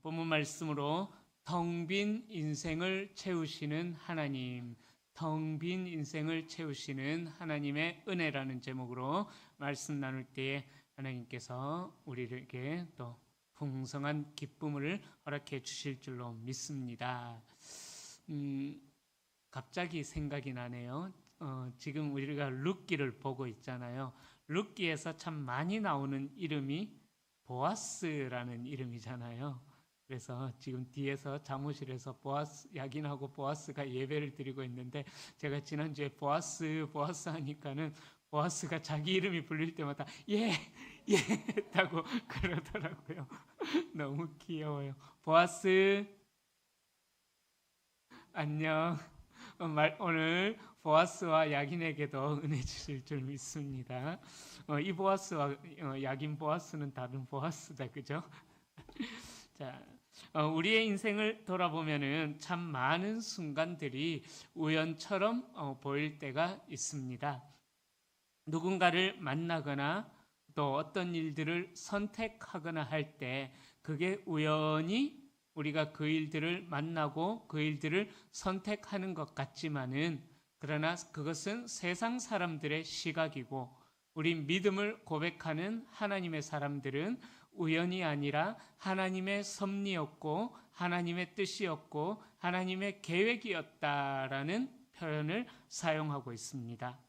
본문 말씀으로 텅 빈 인생을 채우시는 하나님, 텅 빈 인생을 채우시는 하나님의 은혜라는 제목으로 말씀 나눌 때에 하나님께서 우리에게 또 풍성한 기쁨을 허락해 주실 줄로 믿습니다. 갑자기 생각이 나네요. 지금 우리가 룻기를 보고 있잖아요. 룻기에서 참 많이 나오는 이름이 보아스라는 이름이잖아요. 그래서 지금 뒤에서 사무실에서 보아스, 야긴하고 보아스가 예배를 드리고 있는데, 제가 지난주에 보아스 하니까는 보아스가 자기 이름이 불릴 때마다 예 했다고 그러더라고요. 너무 귀여워요. 보아스 안녕. 오늘 보아스와 야긴에게도 은혜 주실 줄 믿습니다. 이 보아스와 야긴 보아스는 다른 보아스다, 그죠? 자, 우리의 인생을 돌아보면은 참 많은 순간들이 우연처럼 보일 때가 있습니다. 누군가를 만나거나 또 어떤 일들을 선택하거나 할 때 그게 우연히 우리가 그 일들을 만나고 그 일들을 선택하는 것 같지만은, 그러나 그것은 세상 사람들의 시각이고 우리 믿음을 고백하는 하나님의 사람들은 우연이 아니라 하나님의 섭리였고 하나님의 뜻이었고 하나님의 계획이었다라는 표현을 사용하고 있습니다.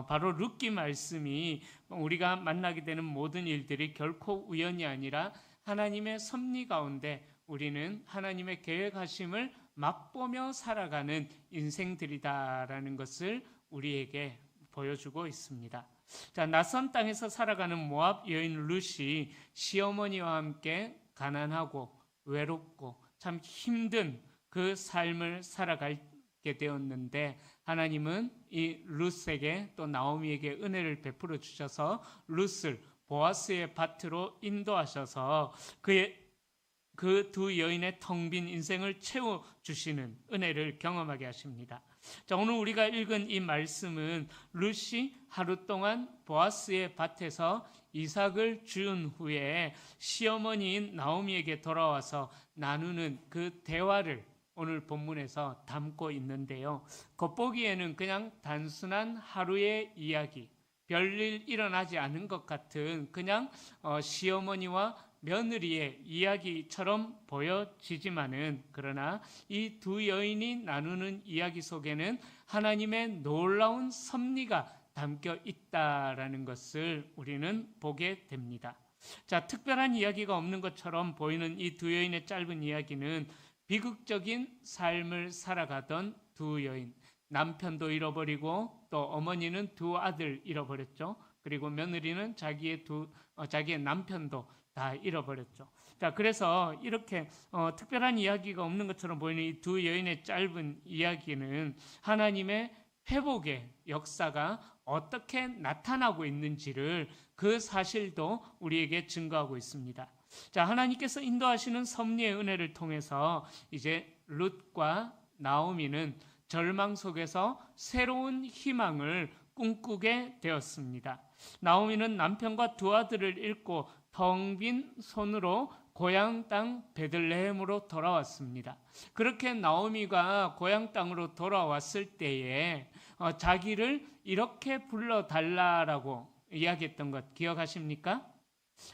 바로 룻기 말씀이 우리가 만나게 되는 모든 일들이 결코 우연이 아니라 하나님의 섭리 가운데 우리는 하나님의 계획하심을 맛보며 살아가는 인생들이다라는 것을 우리에게 보여주고 있습니다. 자, 낯선 땅에서 살아가는 모압 여인 룻이 시어머니와 함께 가난하고 외롭고 참 힘든 그 삶을 살아가게 되었는데, 하나님은 이 룻에게 또 나오미에게 은혜를 베풀어 주셔서 룻을 보아스의 밭으로 인도하셔서 그 두 여인의 텅 빈 인생을 채워주시는 은혜를 경험하게 하십니다. 자, 오늘 우리가 읽은 이 말씀은 룻이 하루 동안 보아스의 밭에서 이삭을 주운 후에 시어머니인 나오미에게 돌아와서 나누는 그 대화를 오늘 본문에서 담고 있는데요. 겉보기에는 그냥 단순한 하루의 이야기, 별일 일어나지 않은 것 같은 그냥 시어머니와 며느리의 이야기처럼 보여지지만은, 그러나 이 두 여인이 나누는 이야기 속에는 하나님의 놀라운 섭리가 담겨 있다라는 것을 우리는 보게 됩니다. 자, 특별한 이야기가 없는 것처럼 보이는 이 두 여인의 짧은 이야기는 비극적인 삶을 살아가던 두 여인, 남편도 잃어버리고 또 어머니는 두 아들 잃어버렸죠. 그리고 며느리는 자기의 남편도 다 잃어버렸죠. 자, 그래서 이렇게 특별한 이야기가 없는 것처럼 보이는 이 두 여인의 짧은 이야기는 하나님의 회복의 역사가 어떻게 나타나고 있는지를, 그 사실도 우리에게 증거하고 있습니다. 자, 하나님께서 인도하시는 섭리의 은혜를 통해서 이제 룻과 나오미는 절망 속에서 새로운 희망을 꿈꾸게 되었습니다. 나오미는 남편과 두 아들을 잃고 텅 빈 손으로 고향 땅 베들레헴으로 돌아왔습니다. 그렇게 나오미가 고향 땅으로 돌아왔을 때에 자기를 이렇게 불러달라라고 이야기했던 것 기억하십니까?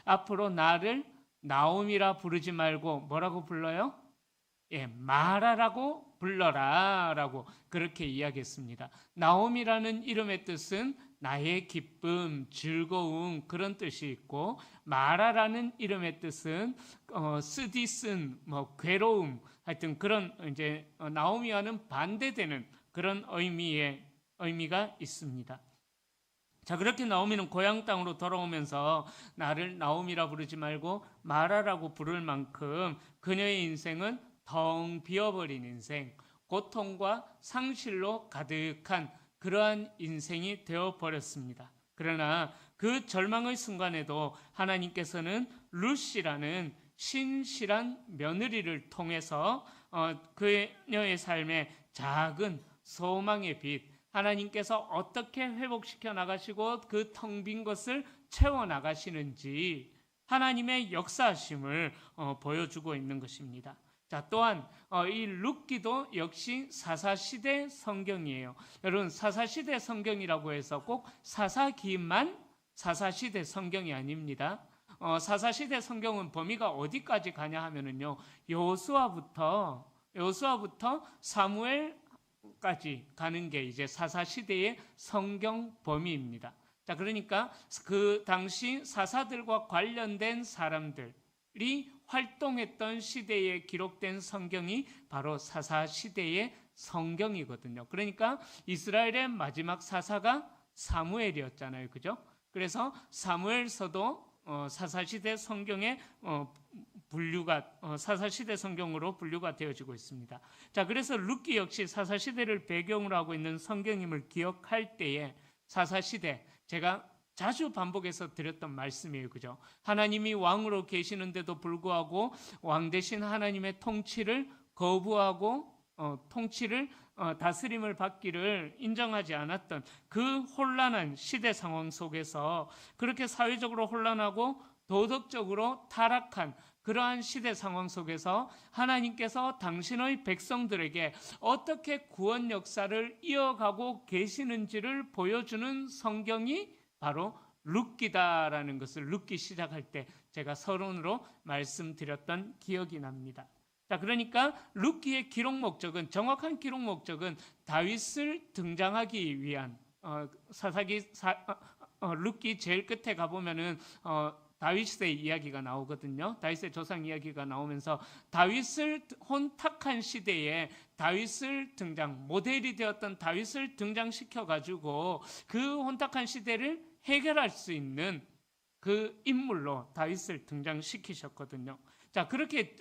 앞으로 나를 나오미라 부르지 말고 뭐라고 불러요? 마라라고 불러라라고 그렇게 이야기했습니다. 나오미라는 이름의 뜻은 나의 기쁨, 즐거움, 그런 뜻이 있고, 마라라는 이름의 뜻은 쓰디쓴, 괴로움, 하여튼 그런 이제 나오미와는 반대되는 그런 의미가 있습니다. 자, 그렇게 나오미는 고향 땅으로 돌아오면서 나를 나오미라 부르지 말고 마라라고 부를 만큼 그녀의 인생은 텅 비어버린 인생, 고통과 상실로 가득한 그러한 인생이 되어버렸습니다. 그러나 그 절망의 순간에도 하나님께서는 룻이라는 신실한 며느리를 통해서 그녀의 삶에 작은 소망의 빛, 하나님께서 어떻게 회복시켜 나가시고 그 텅 빈 것을 채워 나가시는지 하나님의 역사하심을 보여주고 있는 것입니다. 자, 또한 이 룻기도 역시 사사시대 성경이에요. 여러분, 사사시대 성경이라고 해서 꼭 사사기만 사사시대 성경이 아닙니다. 사사시대 성경은 범위가 어디까지 가냐 하면은요, 여호수아부터 사무엘까지 가는 게 이제 사사시대의 성경 범위입니다. 자, 그러니까 그 당시 사사들과 관련된 사람들이 활동했던 시대에 기록된 성경이 바로 사사시대의 성경이거든요. 그러니까 이스라엘의 마지막 사사가 사무엘이었잖아요. 그죠? 그래서 사무엘서도 사사시대 성경의 사사시대 성경으로 분류가 되어지고 있습니다. 자, 그래서 룻기 역시 사사시대를 배경으로 하고 있는 성경임을 기억할 때에 사사시대, 제가 자주 반복해서 드렸던 말씀이에요. 그죠? 하나님이 왕으로 계시는데도 불구하고 왕 대신 하나님의 통치를 거부하고 다스림을 받기를 인정하지 않았던 그 혼란한 시대 상황 속에서, 그렇게 사회적으로 혼란하고 도덕적으로 타락한 그러한 시대 상황 속에서 하나님께서 당신의 백성들에게 어떻게 구원 역사를 이어가고 계시는지를 보여주는 성경이 바로 룻기다라는 것을 룻기 시작할 때 제가 서론으로 말씀드렸던 기억이 납니다. 자, 그러니까 룻기의 기록 목적은, 정확한 기록 목적은 다윗을 등장하기 위한, 룻기 제일 끝에 가보면은 다윗의 이야기가 나오거든요. 다윗의 조상 이야기가 나오면서 다윗을 혼탁한 시대에 다윗을 모델이 되었던 다윗을 등장시켜 가지고 그 혼탁한 시대를 해결할 수 있는 그 인물로 다윗을 등장시키셨거든요. 자, 그렇게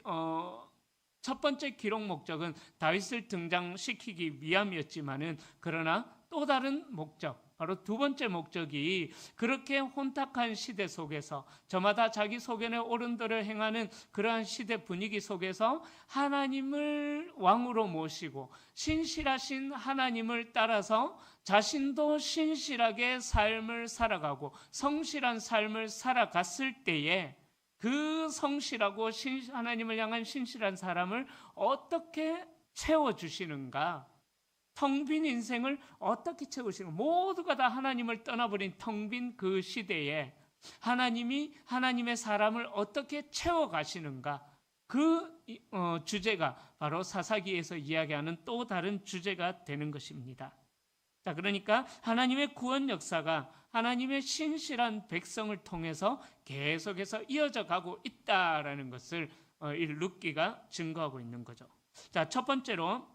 첫 번째 기록 목적은 다윗을 등장시키기 위함이었지만은, 그러나 또 다른 목적, 바로 두 번째 목적이 그렇게 혼탁한 시대 속에서 저마다 자기 소견의 옳은들을 행하는 그러한 시대 분위기 속에서 하나님을 왕으로 모시고 신실하신 하나님을 따라서 자신도 신실하게 삶을 살아가고 성실한 삶을 살아갔을 때에 그 성실하고 하나님을 향한 신실한 사람을 어떻게 채워주시는가, 텅 빈 인생을 어떻게 채우시는가, 모두가 다 하나님을 떠나버린 텅 빈 그 시대에 하나님이 하나님의 사람을 어떻게 채워가시는가, 그 주제가 바로 사사기에서 이야기하는 또 다른 주제가 되는 것입니다. 자, 그러니까 하나님의 구원 역사가 하나님의 신실한 백성을 통해서 계속해서 이어져 가고 있다라는 것을 이 룻기가 증거하고 있는 거죠. 자, 첫 번째로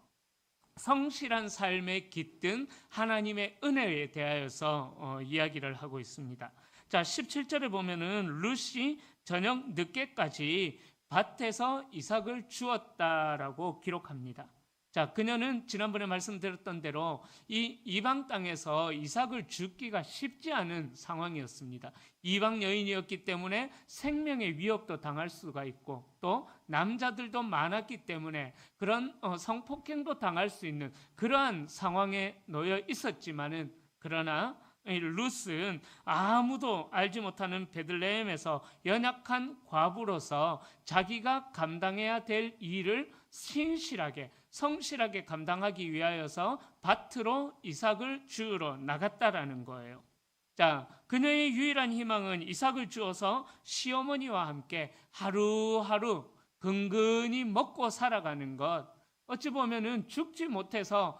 성실한 삶에 깃든 하나님의 은혜에 대하여서 이야기를 하고 있습니다. 자, 17절에 보면은 룻이 저녁 늦게까지 밭에서 이삭을 주었다라고 기록합니다. 자, 그녀는 지난번에 말씀드렸던 대로 이 이방 땅에서 이삭을 주기가 쉽지 않은 상황이었습니다. 이방 여인이었기 때문에 생명의 위협도 당할 수가 있고, 또 남자들도 많았기 때문에 그런 성폭행도 당할 수 있는 그러한 상황에 놓여 있었지만은, 그러나 룻은 아무도 알지 못하는 베들레헴에서 연약한 과부로서 자기가 감당해야 될 일을 신실하게 성실하게 감당하기 위하여서 밭으로 이삭을 주우러 나갔다라는 거예요. 자, 그녀의 유일한 희망은 이삭을 주어서 시어머니와 함께 하루하루 근근히 먹고 살아가는 것, 어찌 보면은 죽지 못해서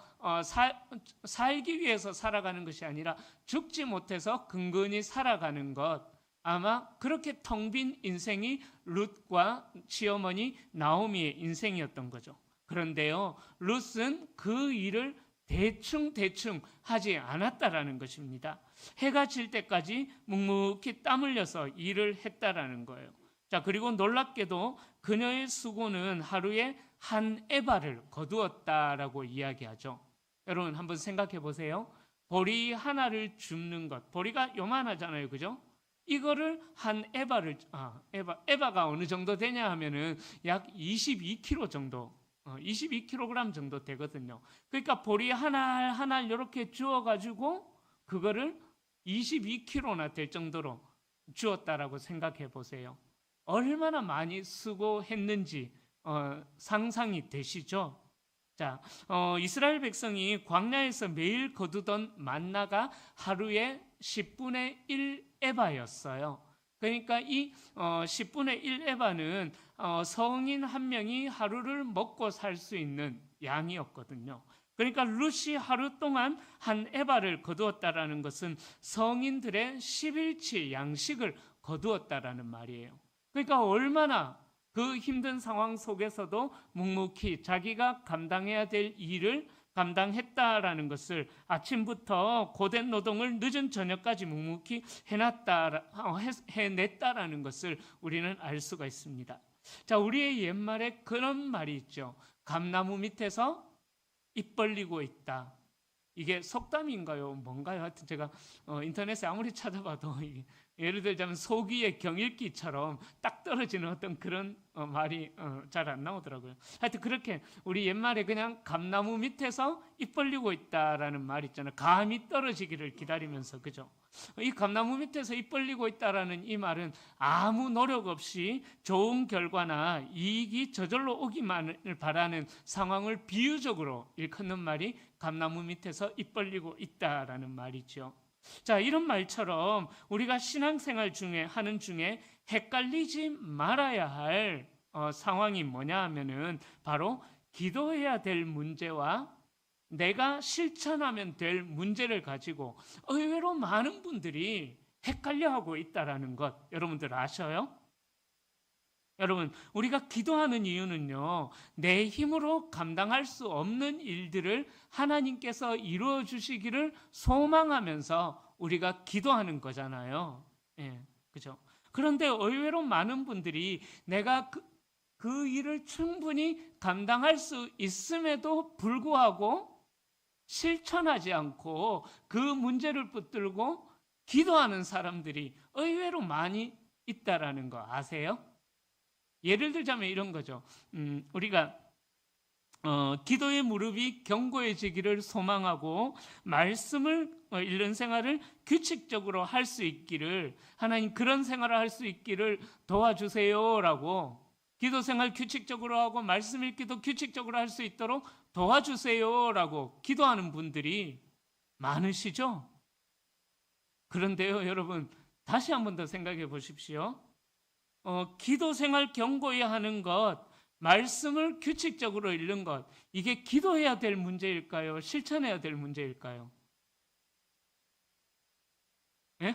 살기 위해서 살아가는 것이 아니라 죽지 못해서 근근히 살아가는 것, 아마 그렇게 텅 빈 인생이 룻과 시어머니 나오미의 인생이었던 거죠. 그런데요, 룻은 그 일을 대충 하지 않았다라는 것입니다. 해가 질 때까지 묵묵히 땀 흘려서 일을 했다라는 거예요. 자, 그리고 놀랍게도 그녀의 수고는 하루에 한 에바를 거두었다라고 이야기하죠. 여러분 한번 생각해 보세요. 보리 하나를 줍는 것, 보리가 요만하잖아요, 그죠? 이거를 한 에바가 어느 정도 되냐 하면은 약 22kg 정도, 22kg 정도 되거든요. 그러니까 보리 하나 이렇게 주어가지고 그거를 22kg나 될 정도로 주었다라고 생각해 보세요. 얼마나 많이 수고했는지 상상이 되시죠? 자, 이스라엘 백성이 광야에서 매일 거두던 만나가 하루에 10분의 1 에바였어요. 그러니까 이 10분의 1 에바는 성인 한 명이 하루를 먹고 살 수 있는 양이었거든요. 그러니까 룻이 하루 동안 한 에바를 거두었다라는 것은 성인들의 10일치 양식을 거두었다라는 말이에요. 그러니까 얼마나 그 힘든 상황 속에서도 묵묵히 자기가 감당해야 될 일을 감당했다라는 것을 아침부터 고된 노동을 늦은 저녁까지 묵묵히 해냈다라는 것을 우리는 알 수가 있습니다. 자, 우리의 옛말에 그런 말이 있죠. 감나무 밑에서 입 벌리고 있다. 이게 속담인가요? 뭔가요? 하여튼 제가 인터넷에 아무리 찾아봐도 예를 들자면 소귀의 경읽기처럼 딱 떨어지는 어떤 그런 말이 잘 안 나오더라고요. 하여튼 그렇게 우리 옛말에 그냥 감나무 밑에서 입 벌리고 있다라는 말 있잖아요. 감이 떨어지기를 기다리면서, 그죠? 이 감나무 밑에서 입 벌리고 있다라는 이 말은 아무 노력 없이 좋은 결과나 이익이 저절로 오기만을 바라는 상황을 비유적으로 일컫는 말이 감나무 밑에서 입 벌리고 있다라는 말이죠. 자, 이런 말처럼 우리가 신앙생활 중에 하는 중에 헷갈리지 말아야 할 상황이 뭐냐 하면은 바로 기도해야 될 문제와 내가 실천하면 될 문제를 가지고 의외로 많은 분들이 헷갈려하고 있다라는 것 여러분들 아셔요? 여러분, 우리가 기도하는 이유는요, 내 힘으로 감당할 수 없는 일들을 하나님께서 이루어 주시기를 소망하면서 우리가 기도하는 거잖아요. 예, 그죠? 그런데 의외로 많은 분들이 내가 그 일을 충분히 감당할 수 있음에도 불구하고 실천하지 않고 그 문제를 붙들고 기도하는 사람들이 의외로 많이 있다라는 거 아세요? 예를 들자면 이런 거죠. 우리가 기도의 무릎이 견고해지기를 소망하고 말씀을 읽는 생활을 규칙적으로 할 수 있기를, 하나님 그런 생활을 할 수 있기를 도와주세요라고, 기도 생활 규칙적으로 하고 말씀 읽기도 규칙적으로 할 수 있도록 도와주세요라고 기도하는 분들이 많으시죠? 그런데요, 여러분, 다시 한 번 더 생각해 보십시오. 기도 생활 견고히 하는 것, 말씀을 규칙적으로 읽는 것, 이게 기도해야 될 문제일까요? 실천해야 될 문제일까요? 예?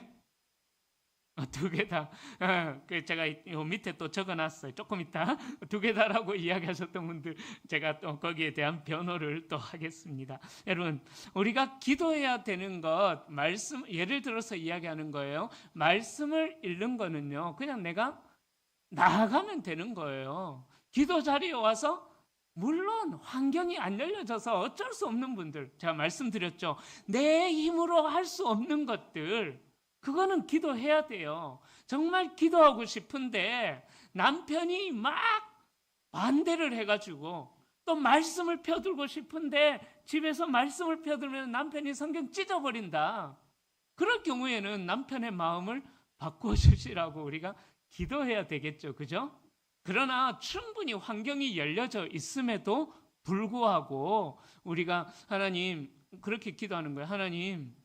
두 개 다. 제가 밑에 또 적어놨어요. 조금 이따 두 개 다라고 이야기하셨던 분들 제가 또 거기에 대한 변호를 또 하겠습니다. 여러분, 우리가 기도해야 되는 것, 말씀, 예를 들어서 이야기하는 거예요. 말씀을 읽는 거는요, 그냥 내가 나아가면 되는 거예요. 기도 자리에 와서 물론 환경이 안 열려져서 어쩔 수 없는 분들, 제가 말씀드렸죠. 내 힘으로 할 수 없는 것들, 그거는 기도해야 돼요. 정말 기도하고 싶은데 남편이 막 반대를 해가지고, 또 말씀을 펴들고 싶은데 집에서 말씀을 펴들면 남편이 성경 찢어버린다. 그럴 경우에는 남편의 마음을 바꿔주시라고 우리가 기도해야 되겠죠. 그죠? 그러나 충분히 환경이 열려져 있음에도 불구하고 우리가 하나님, 그렇게 기도하는 거예요. 하나님,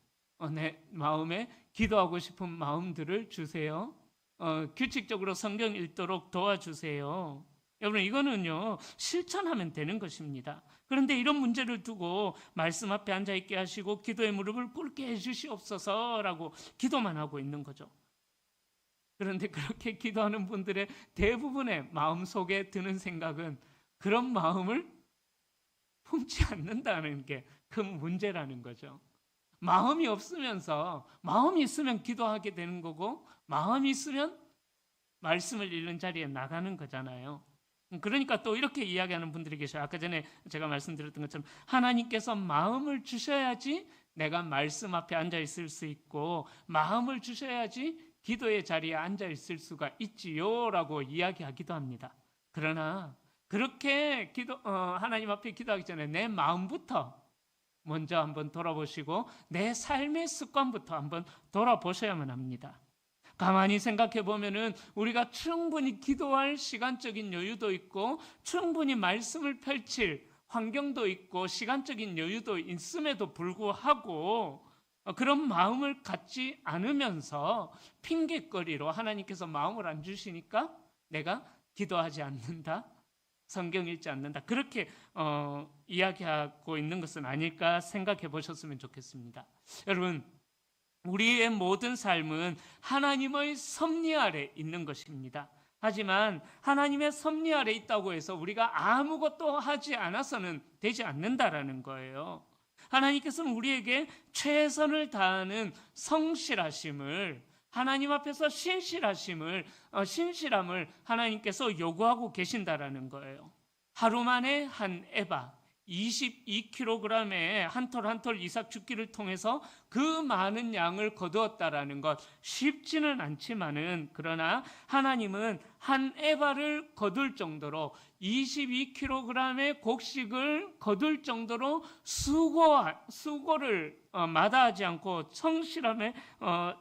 내 마음에 기도하고 싶은 마음들을 주세요. 규칙적으로 성경 읽도록 도와주세요. 여러분, 이거는요, 실천하면 되는 것입니다. 그런데 이런 문제를 두고 말씀 앞에 앉아있게 하시고 기도의 무릎을 꿇게 해주시옵소서라고 기도만 하고 있는 거죠. 그런데 그렇게 기도하는 분들의 대부분의 마음속에 드는 생각은 그런 마음을 품지 않는다는 게 큰 문제라는 거죠. 마음이 없으면서, 마음이 있으면 기도하게 되는 거고, 마음이 있으면 말씀을 읽는 자리에 나가는 거잖아요. 그러니까 또 이렇게 이야기하는 분들이 계셔요. 아까 전에 제가 말씀드렸던 것처럼 하나님께서 마음을 주셔야지 내가 말씀 앞에 앉아 있을 수 있고, 마음을 주셔야지 기도의 자리에 앉아 있을 수가 있지요라고 이야기하기도 합니다. 그러나 그렇게 하나님 앞에 기도하기 전에 내 마음부터 먼저 한번 돌아보시고 내 삶의 습관부터 한번 돌아보셔야만 합니다. 가만히 생각해 보면은 우리가 충분히 기도할 시간적인 여유도 있고 충분히 말씀을 펼칠 환경도 있고 시간적인 여유도 있음에도 불구하고 그런 마음을 갖지 않으면서 핑계거리로 하나님께서 마음을 안 주시니까 내가 기도하지 않는다, 성경 읽지 않는다, 그렇게 이야기하고 있는 것은 아닐까 생각해 보셨으면 좋겠습니다. 여러분, 우리의 모든 삶은 하나님의 섭리 아래 있는 것입니다. 하지만 하나님의 섭리 아래 있다고 해서 우리가 아무것도 하지 않아서는 되지 않는다라는 거예요. 하나님께서는 우리에게 최선을 다하는 성실하심을, 하나님 앞에서 신실함을 하나님께서 요구하고 계신다라는 거예요. 하루 만에 한 에바 22kg의 한 톨 한 톨 이삭 죽기를 통해서 그 많은 양을 거두었다라는 것 쉽지는 않지만은, 그러나 하나님은 한 에바를 거둘 정도로 22kg의 곡식을 거둘 정도로 수고를 마다하지 않고 성실함에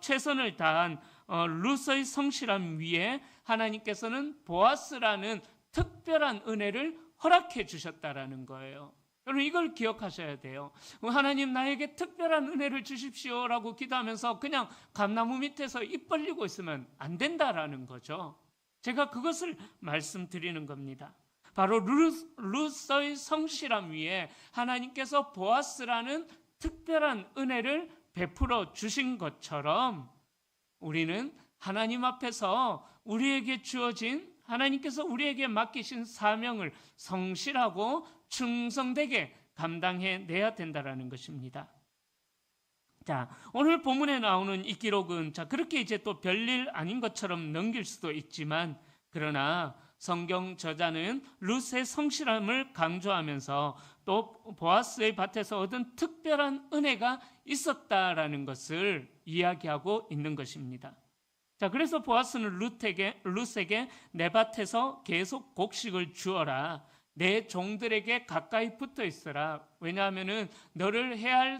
최선을 다한 룻의 성실함 위에 하나님께서는 보아스라는 특별한 은혜를 허락해 주셨다라는 거예요. 여러분, 이걸 기억하셔야 돼요. 하나님, 나에게 특별한 은혜를 주십시오라고 기도하면서 그냥 감나무 밑에서 입 벌리고 있으면 안 된다라는 거죠. 제가 그것을 말씀드리는 겁니다. 바로 룻의 성실함 위에 하나님께서 보아스라는 특별한 은혜를 베풀어 주신 것처럼 우리는 하나님 앞에서 우리에게 주어진, 하나님께서 우리에게 맡기신 사명을 성실하고 충성되게 감당해내야 된다는 것입니다. 자, 오늘 본문에 나오는 이 기록은 그렇게 이제 또 별일 아닌 것처럼 넘길 수도 있지만, 그러나 성경 저자는 룻의 성실함을 강조하면서 또 보아스의 밭에서 얻은 특별한 은혜가 있었다라는 것을 이야기하고 있는 것입니다. 자, 그래서 보아스는 룻에게 내 밭에서 계속 곡식을 주어라, 내 종들에게 가까이 붙어 있어라. 왜냐하면은 너를 해할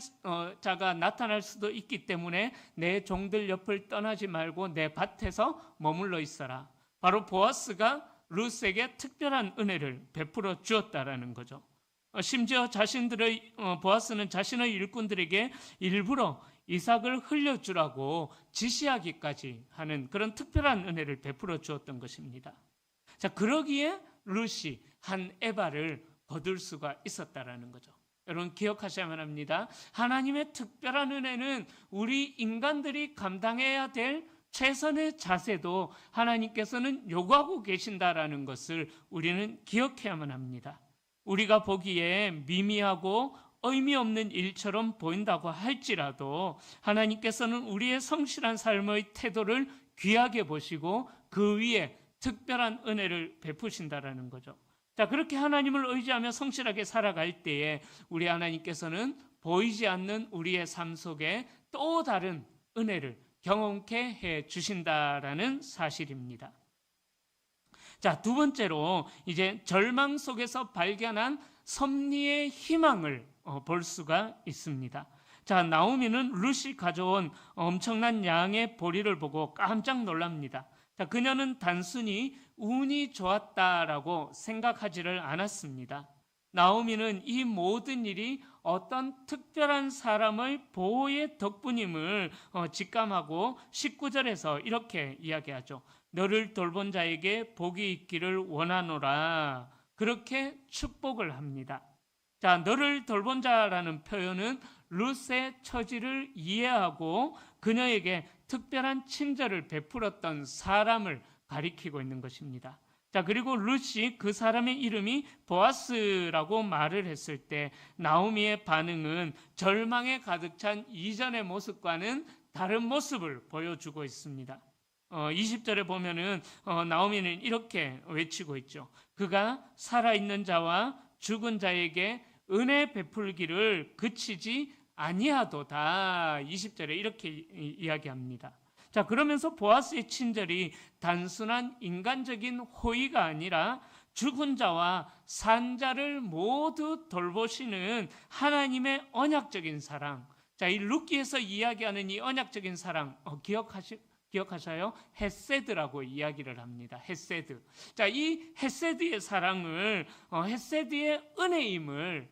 자가 나타날 수도 있기 때문에 내 종들 옆을 떠나지 말고 내 밭에서 머물러 있어라. 바로 보아스가 룻에게 특별한 은혜를 베풀어 주었다라는 거죠. 심지어 보아스는 자신의 일꾼들에게 일부러 이삭을 흘려주라고 지시하기까지 하는 그런 특별한 은혜를 베풀어 주었던 것입니다. 자, 그러기에 룻이 한 에바를 거둘 수가 있었다라는 거죠. 여러분, 기억하셔야만 합니다. 하나님의 특별한 은혜는 우리 인간들이 감당해야 될 최선의 자세도 하나님께서는 요구하고 계신다라는 것을 우리는 기억해야만 합니다. 우리가 보기에 미미하고 의미 없는 일처럼 보인다고 할지라도 하나님께서는 우리의 성실한 삶의 태도를 귀하게 보시고 그 위에 특별한 은혜를 베푸신다라는 거죠. 자, 그렇게 하나님을 의지하며 성실하게 살아갈 때에 우리 하나님께서는 보이지 않는 우리의 삶 속에 또 다른 은혜를 경험케 해 주신다라는 사실입니다. 자, 두 번째로 이제 절망 속에서 발견한 섭리의 희망을 볼 수가 있습니다. 자, 나오미는 룻이 가져온 엄청난 양의 보리를 보고 깜짝 놀랍니다. 자, 그녀는 단순히 운이 좋았다라고 생각하지를 않았습니다. 나오미는 이 모든 일이 어떤 특별한 사람의 보호의 덕분임을 직감하고 19절에서 이렇게 이야기하죠. 너를 돌본 자에게 복이 있기를 원하노라. 그렇게 축복을 합니다. 자, 너를 돌본 자라는 표현은 룻의 처지를 이해하고 그녀에게 특별한 친절을 베풀었던 사람을 가리키고 있는 것입니다. 자, 그리고 룻이 그 사람의 이름이 보아스라고 말을 했을 때 나오미의 반응은 절망에 가득 찬 이전의 모습과는 다른 모습을 보여주고 있습니다. 20절에 보면은 나오미는 이렇게 외치고 있죠. 그가 살아있는 자와 죽은 자에게 은혜 베풀기를 그치지 아니하도다. 20절에 이렇게 이야기합니다. 자, 그러면서 보아스의 친절이 단순한 인간적인 호의가 아니라 죽은 자와 산 자를 모두 돌보시는 하나님의 언약적인 사랑. 자, 이 룻기에서 이야기하는 이 언약적인 사랑 기억하실 기억하셔요? 헤세드라고 이야기를 합니다. 헤세드. 자, 이 헤세드의 사랑을, 헤세드의 은혜임을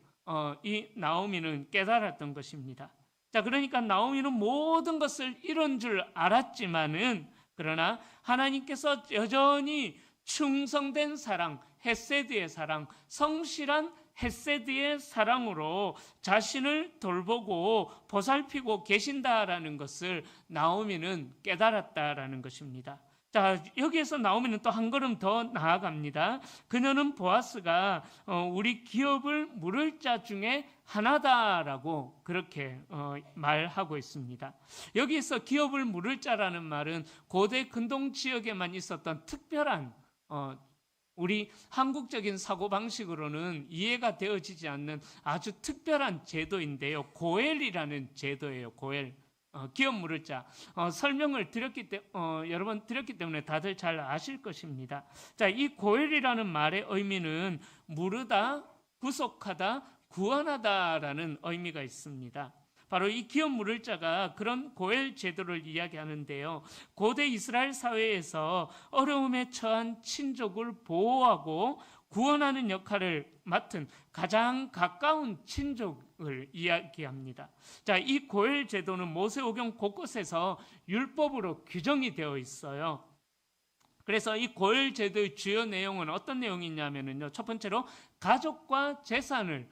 이 나오미는 깨달았던 것입니다. 자, 그러니까 나오미는 모든 것을 이룬 줄 알았지만은, 그러나 하나님께서 여전히 충성된 사랑, 헤세드의 사랑, 성실한 헤세드의 사랑으로 자신을 돌보고 보살피고 계신다라는 것을 나오미는 깨달았다라는 것입니다. 자, 여기에서 나오미는 또 한 걸음 더 나아갑니다. 그녀는 보아스가 우리 기업을 물을 자 중에 하나다라고 그렇게 말하고 있습니다. 여기에서 기업을 물을 자라는 말은 고대 근동 지역에만 있었던 특별한 우리 한국적인 사고방식으로는 이해가 되어지지 않는 아주 특별한 제도인데요. 고엘이라는 제도예요. 고엘. 기업 물을 자. 설명을 여러 번 드렸기 때문에 다들 잘 아실 것입니다. 자, 이 고엘이라는 말의 의미는 무르다, 구속하다, 구원하다라는 의미가 있습니다. 바로 이 기업 물을 자가 그런 고엘 제도를 이야기하는데요. 고대 이스라엘 사회에서 어려움에 처한 친족을 보호하고 구원하는 역할을 맡은 가장 가까운 친족을 이야기합니다. 자, 이 고엘 제도는 모세오경 곳곳에서 율법으로 규정이 되어 있어요. 그래서 이 고엘 제도의 주요 내용은 어떤 내용이 있냐면요. 첫 번째로 가족과 재산의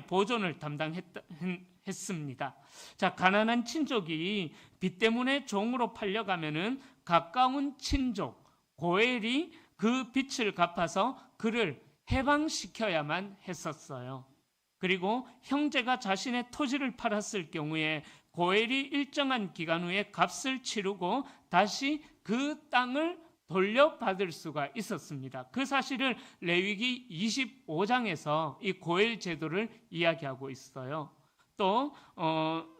보존을 담당했습니다. 자, 가난한 친족이 빚 때문에 종으로 팔려가면은 가까운 친족 고엘이 그 빚을 갚아서 그를 해방시켜야만 했었어요. 그리고 형제가 자신의 토지를 팔았을 경우에 고엘이 일정한 기간 후에 값을 치르고 다시 그 땅을 돌려받을 수가 있었습니다. 그 사실을 레위기 25장에서 이 고엘 제도를 이야기하고 있어요. 또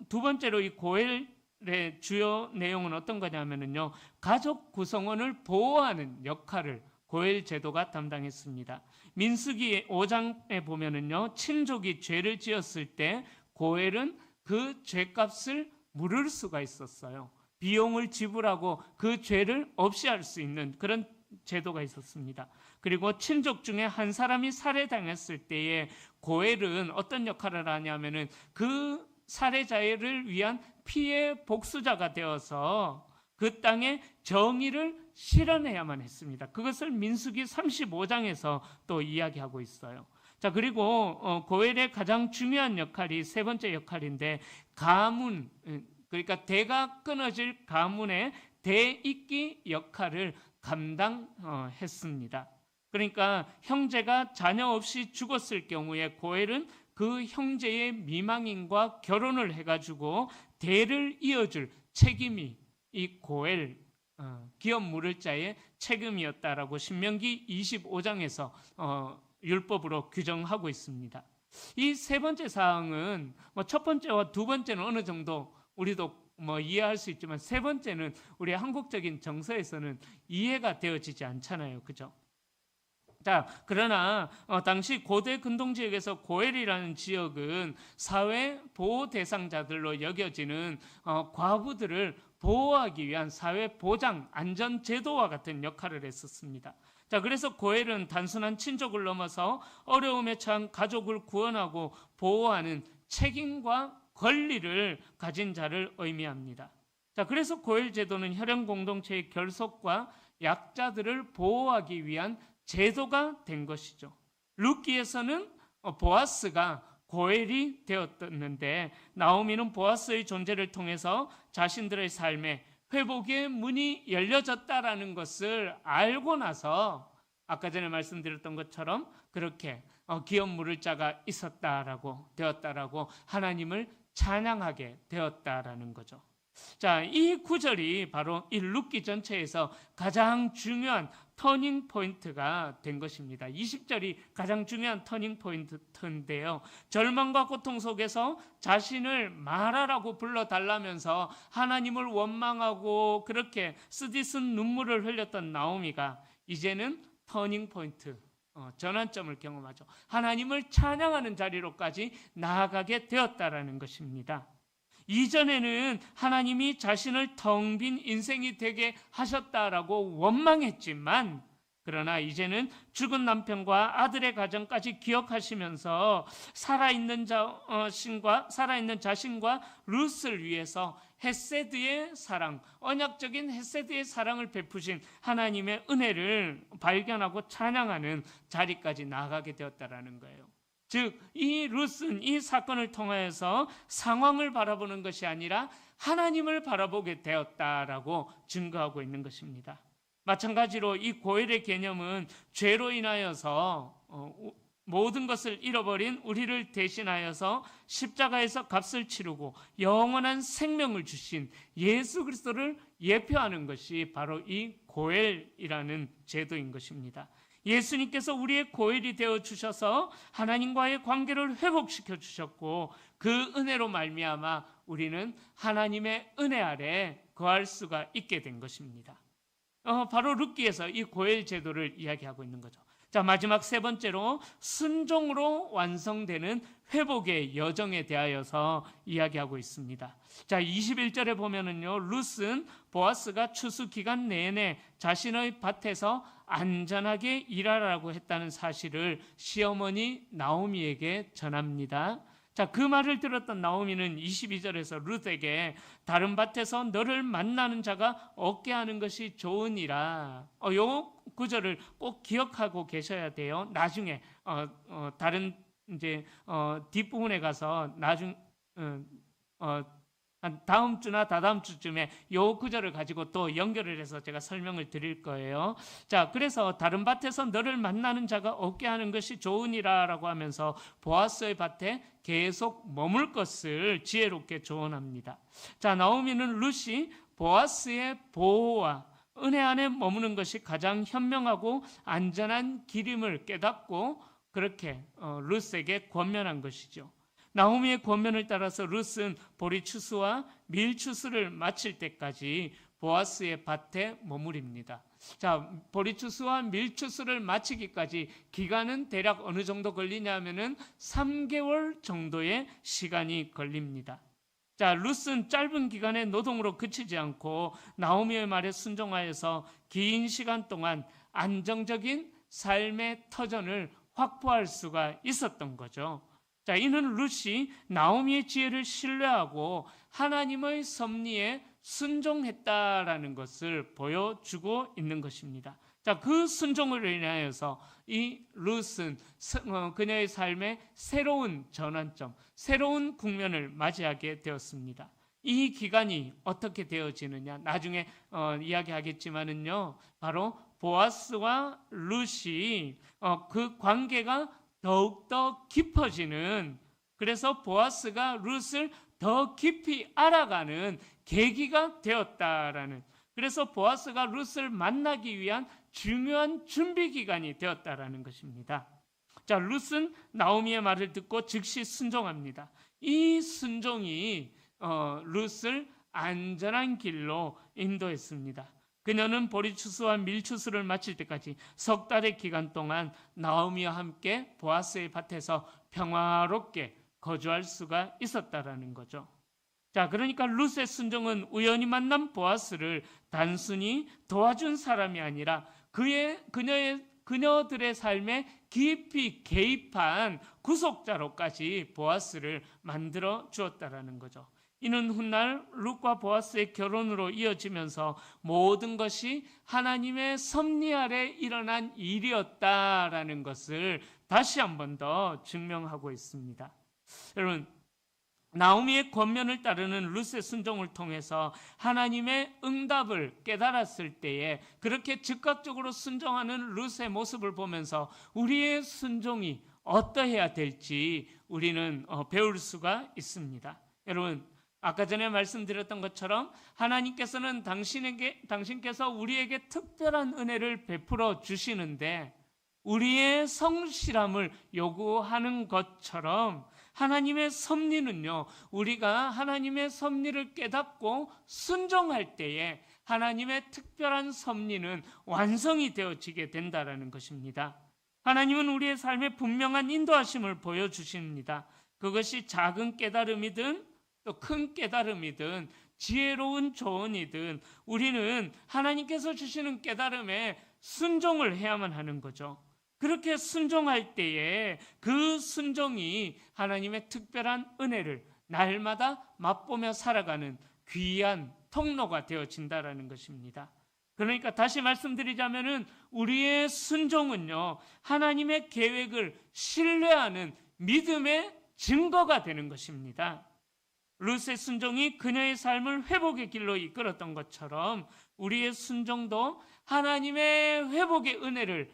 두 번째로 이 고엘의 주요 내용은 어떤 거냐면요, 가족 구성원을 보호하는 역할을 고엘 제도가 담당했습니다. 민수기 5장에 보면은요, 친족이 죄를 지었을 때 고엘은 그 죄값을 물을 수가 있었어요. 비용을 지불하고 그 죄를 없이 할 수 있는 그런 제도가 있었습니다. 그리고 친족 중에 한 사람이 살해당했을 때에 고엘은 어떤 역할을 하냐면은 그 살해자를 위한 피해 복수자가 되어서 그 땅에 정의를 실현해야만 했습니다. 그것을 민수기 35장에서 또 이야기하고 있어요. 자, 그리고 고엘의 가장 중요한 역할이 세 번째 역할인데, 가문, 그러니까 대가 끊어질 가문의 대익기 역할을 감당했습니다. 그러니까 형제가 자녀 없이 죽었을 경우에 고엘은 그 형제의 미망인과 결혼을 해가지고 대를 이어줄 책임이 이 고엘 기업 물을 자의 책임이었다라고 신명기 25장에서 율법으로 규정하고 있습니다. 이 세 번째 사항은 첫 번째와 두 번째는 어느 정도 우리도 이해할 수 있지만 세 번째는 우리 한국적인 정서에서는 이해가 되어지지 않잖아요. 그죠? 자, 그러나 당시 고대 근동 지역에서 고엘이라는 지역은 사회 보호 대상자들로 여겨지는 과부들을 보호하기 위한 사회 보장 안전 제도와 같은 역할을 했었습니다. 자, 그래서 고엘은 단순한 친족을 넘어서 어려움에 처한 가족을 구원하고 보호하는 책임과 권리를 가진 자를 의미합니다. 자, 그래서 고엘 제도는 혈연 공동체의 결속과 약자들을 보호하기 위한 제도가 된 것이죠. 룻기에서는 보아스가 고엘이 되었는데, 나오미는 보아스의 존재를 통해서 자신들의 삶에 회복의 문이 열려졌다라는 것을 알고 나서 아까 전에 말씀드렸던 것처럼 그렇게 기업 물을 자가 있었다라고 되었다라고 하나님을 찬양하게 되었다라는 거죠. 자, 이 구절이 바로 이 룻기 전체에서 가장 중요한 터닝 포인트가 된 것입니다. 20절이 가장 중요한 터닝 포인트인데요. 절망과 고통 속에서 자신을 말하라고 불러달라면서 하나님을 원망하고 그렇게 쓰디쓴 눈물을 흘렸던 나오미가 이제는 터닝 포인트, 전환점을 경험하죠. 하나님을 찬양하는 자리로까지 나아가게 되었다라는 것입니다. 이전에는 하나님이 자신을 텅 빈 인생이 되게 하셨다라고 원망했지만, 그러나 이제는 죽은 남편과 아들의 가정까지 기억하시면서 살아있는 자신과 룻을 위해서 헤세드의 사랑, 언약적인 헤세드의 사랑을 베푸신 하나님의 은혜를 발견하고 찬양하는 자리까지 나아가게 되었다라는 거예요. 즉, 이 룻은 이 사건을 통하여서 상황을 바라보는 것이 아니라 하나님을 바라보게 되었다라고 증거하고 있는 것입니다. 마찬가지로 이 고엘의 개념은 죄로 인하여서 모든 것을 잃어버린 우리를 대신하여서 십자가에서 값을 치르고 영원한 생명을 주신 예수 그리스도를 예표하는 것이 바로 이 고엘이라는 제도인 것입니다. 예수님께서 우리의 고엘이 되어 주셔서 하나님과의 관계를 회복시켜 주셨고, 그 은혜로 말미암아 우리는 하나님의 은혜 아래 거할 수가 있게 된 것입니다. 바로 룻기에서 이 고엘 제도를 이야기하고 있는 거죠. 자, 마지막 세 번째로 순종으로 완성되는 회복의 여정에 대하여서 이야기하고 있습니다. 자, 21절에 보면은요, 룻은 보아스가 추수 기간 내내 자신의 밭에서 안전하게 일하라고 했다는 사실을 시어머니 나오미에게 전합니다. 자, 그 말을 들었던 나오미는 22절에서 룻에게 다른 밭에서 너를 만나는 자가 없게 하는 것이 좋으니라. 요 구절을 꼭 기억하고 계셔야 돼요. 나중에 다른 이제 뒷부분에 가서 다음 주나 다다음 주쯤에 요 구절을 가지고 또 연결을 해서 제가 설명을 드릴 거예요. 자, 그래서 다른 밭에서 너를 만나는 자가 없게 하는 것이 좋으니라 라고 하면서 보아스의 밭에 계속 머물 것을 지혜롭게 조언합니다. 자, 나오미는 룻이 보아스의 보호와 은혜 안에 머무는 것이 가장 현명하고 안전한 길임을 깨닫고 그렇게 룻에게 권면한 것이죠. 나오미의 권면을 따라서 룻은 보리 추수와 밀 추수를 마칠 때까지 보아스의 밭에 머무릅니다. 자, 보리 추수와 밀 추수를 마치기까지 기간은 대략 어느 정도 걸리냐 하면은 3개월 정도의 시간이 걸립니다. 자, 룻은 짧은 기간의 노동으로 그치지 않고 나오미의 말에 순종하여서 긴 시간 동안 안정적인 삶의 터전을 확보할 수가 있었던 거죠. 자, 이는 룻이 나오미의 지혜를 신뢰하고 하나님의 섭리에 순종했다라는 것을 보여주고 있는 것입니다. 자, 그 순종으로 인하여서 이 룻은 그녀의 삶의 새로운 전환점, 새로운 국면을 맞이하게 되었습니다. 이 기간이 어떻게 되어지느냐, 나중에 이야기하겠지만은요, 바로 보아스와 룻이 그 관계가 더욱더 깊어지는, 그래서 보아스가 룻을 더 깊이 알아가는 계기가 되었다라는, 그래서 보아스가 룻을 만나기 위한 중요한 준비 기간이 되었다라는 것입니다. 자, 룻은 나오미의 말을 듣고 즉시 순종합니다. 이 순종이 룻을 안전한 길로 인도했습니다. 그녀는 보리 추수와 밀 추수를 마칠 때까지 석 달의 기간 동안 나오미와 함께 보아스의 밭에서 평화롭게 거주할 수가 있었다라는 거죠. 자, 그러니까 룻의 순종은 우연히 만난 보아스를 단순히 도와준 사람이 아니라 그녀들의 삶에 깊이 개입한 구속자로까지 보아스를 만들어 주었다라는 거죠. 이는 훗날 룻과 보아스의 결혼으로 이어지면서 모든 것이 하나님의 섭리 아래 일어난 일이었다라는 것을 다시 한 번 더 증명하고 있습니다. 여러분, 나오미의 권면을 따르는 룻의 순종을 통해서 하나님의 응답을 깨달았을 때에 그렇게 즉각적으로 순종하는 룻의 모습을 보면서 우리의 순종이 어떠해야 될지 우리는 배울 수가 있습니다. 여러분, 아까 전에 말씀드렸던 것처럼 하나님께서는 당신께서 우리에게 특별한 은혜를 베풀어 주시는데 우리의 성실함을 요구하는 것처럼 하나님의 섭리는요, 우리가 하나님의 섭리를 깨닫고 순종할 때에 하나님의 특별한 섭리는 완성이 되어지게 된다는 것입니다. 하나님은 우리의 삶에 분명한 인도하심을 보여주십니다. 그것이 작은 깨달음이든 또 큰 깨달음이든 지혜로운 조언이든 우리는 하나님께서 주시는 깨달음에 순종을 해야만 하는 거죠. 그렇게 순종할 때에 그 순종이 하나님의 특별한 은혜를 날마다 맛보며 살아가는 귀한 통로가 되어진다라는 것입니다. 그러니까 다시 말씀드리자면은 우리의 순종은요, 하나님의 계획을 신뢰하는 믿음의 증거가 되는 것입니다. 룻의 순종이 그녀의 삶을 회복의 길로 이끌었던 것처럼 우리의 순종도 하나님의 회복의 은혜를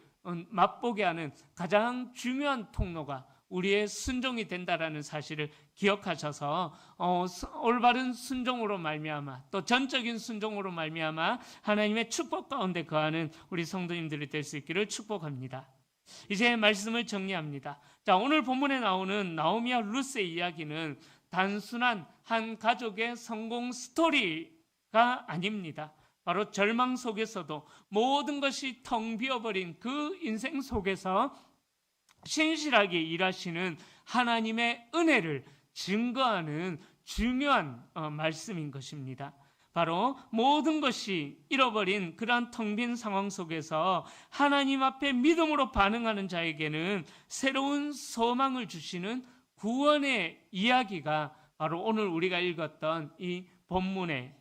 맛보게 하는 가장 중요한 통로가 우리의 순종이 된다라는 사실을 기억하셔서 올바른 순종으로 말미암아 또 전적인 순종으로 말미암아 하나님의 축복 가운데 거하는 우리 성도님들이 될 수 있기를 축복합니다. 이제 말씀을 정리합니다. 자, 오늘 본문에 나오는 나오미와 룻의 이야기는 단순한 한 가족의 성공 스토리가 아닙니다. 바로 절망 속에서도 모든 것이 텅 비어버린 그 인생 속에서 신실하게 일하시는 하나님의 은혜를 증거하는 중요한 말씀인 것입니다. 바로 모든 것이 잃어버린 그러한 텅 빈 상황 속에서 하나님 앞에 믿음으로 반응하는 자에게는 새로운 소망을 주시는 구원의 이야기가 바로 오늘 우리가 읽었던 이 본문의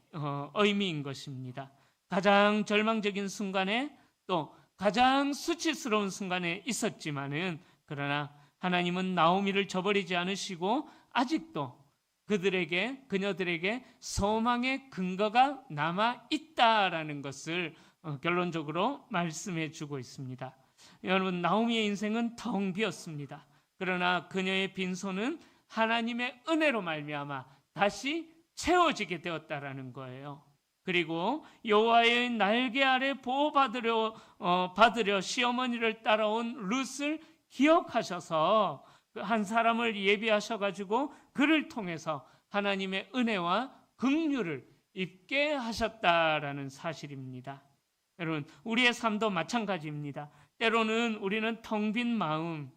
의미인 것입니다. 가장 절망적인 순간에 또 가장 수치스러운 순간에 있었지만은 그러나 하나님은 나오미를 저버리지 않으시고 아직도 그녀들에게 소망의 근거가 남아 있다라는 것을 결론적으로 말씀해 주고 있습니다. 여러분, 나오미의 인생은 텅 비었습니다. 그러나 그녀의 빈손은 하나님의 은혜로 말미암아 다시 채워지게 되었다라는 거예요. 그리고 여호와의 날개 아래 보호받으려 시어머니를 따라온 룻을 기억하셔서 한 사람을 예비하셔가지고 그를 통해서 하나님의 은혜와 긍휼을 입게 하셨다라는 사실입니다. 여러분, 우리의 삶도 마찬가지입니다. 때로는 우리는 텅 빈 마음,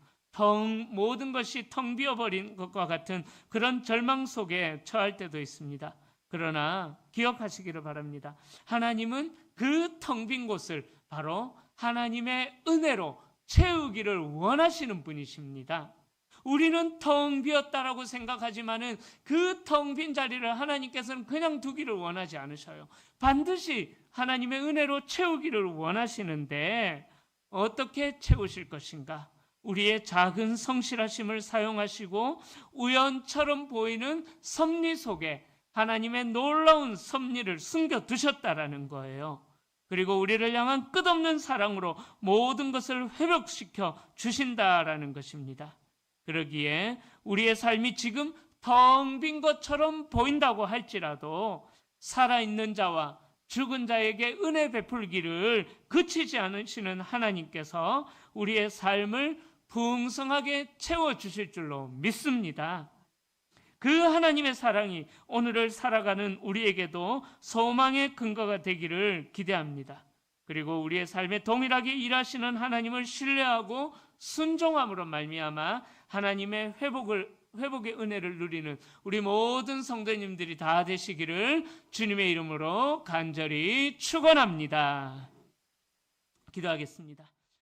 모든 것이 텅 비어버린 것과 같은 그런 절망 속에 처할 때도 있습니다. 그러나 기억하시기를 바랍니다. 하나님은 그 텅 빈 곳을 바로 하나님의 은혜로 채우기를 원하시는 분이십니다. 우리는 텅 비었다라고 생각하지만은 그 텅 빈 자리를 하나님께서는 그냥 두기를 원하지 않으셔요. 반드시 하나님의 은혜로 채우기를 원하시는데 어떻게 채우실 것인가? 우리의 작은 성실하심을 사용하시고 우연처럼 보이는 섭리 속에 하나님의 놀라운 섭리를 숨겨두셨다라는 거예요. 그리고 우리를 향한 끝없는 사랑으로 모든 것을 회복시켜 주신다라는 것입니다. 그러기에 우리의 삶이 지금 텅 빈 것처럼 보인다고 할지라도 살아있는 자와 죽은 자에게 은혜 베풀기를 그치지 않으시는 하나님께서 우리의 삶을 풍성하게 채워주실 줄로 믿습니다. 그 하나님의 사랑이 오늘을 살아가는 우리에게도 소망의 근거가 되기를 기대합니다. 그리고 우리의 삶에 동일하게 일하시는 하나님을 신뢰하고 순종함으로 말미암아 하나님의 회복의 은혜를 누리는 우리 모든 성도님들이 다 되시기를 주님의 이름으로 간절히 축원합니다. 기도하겠습니다.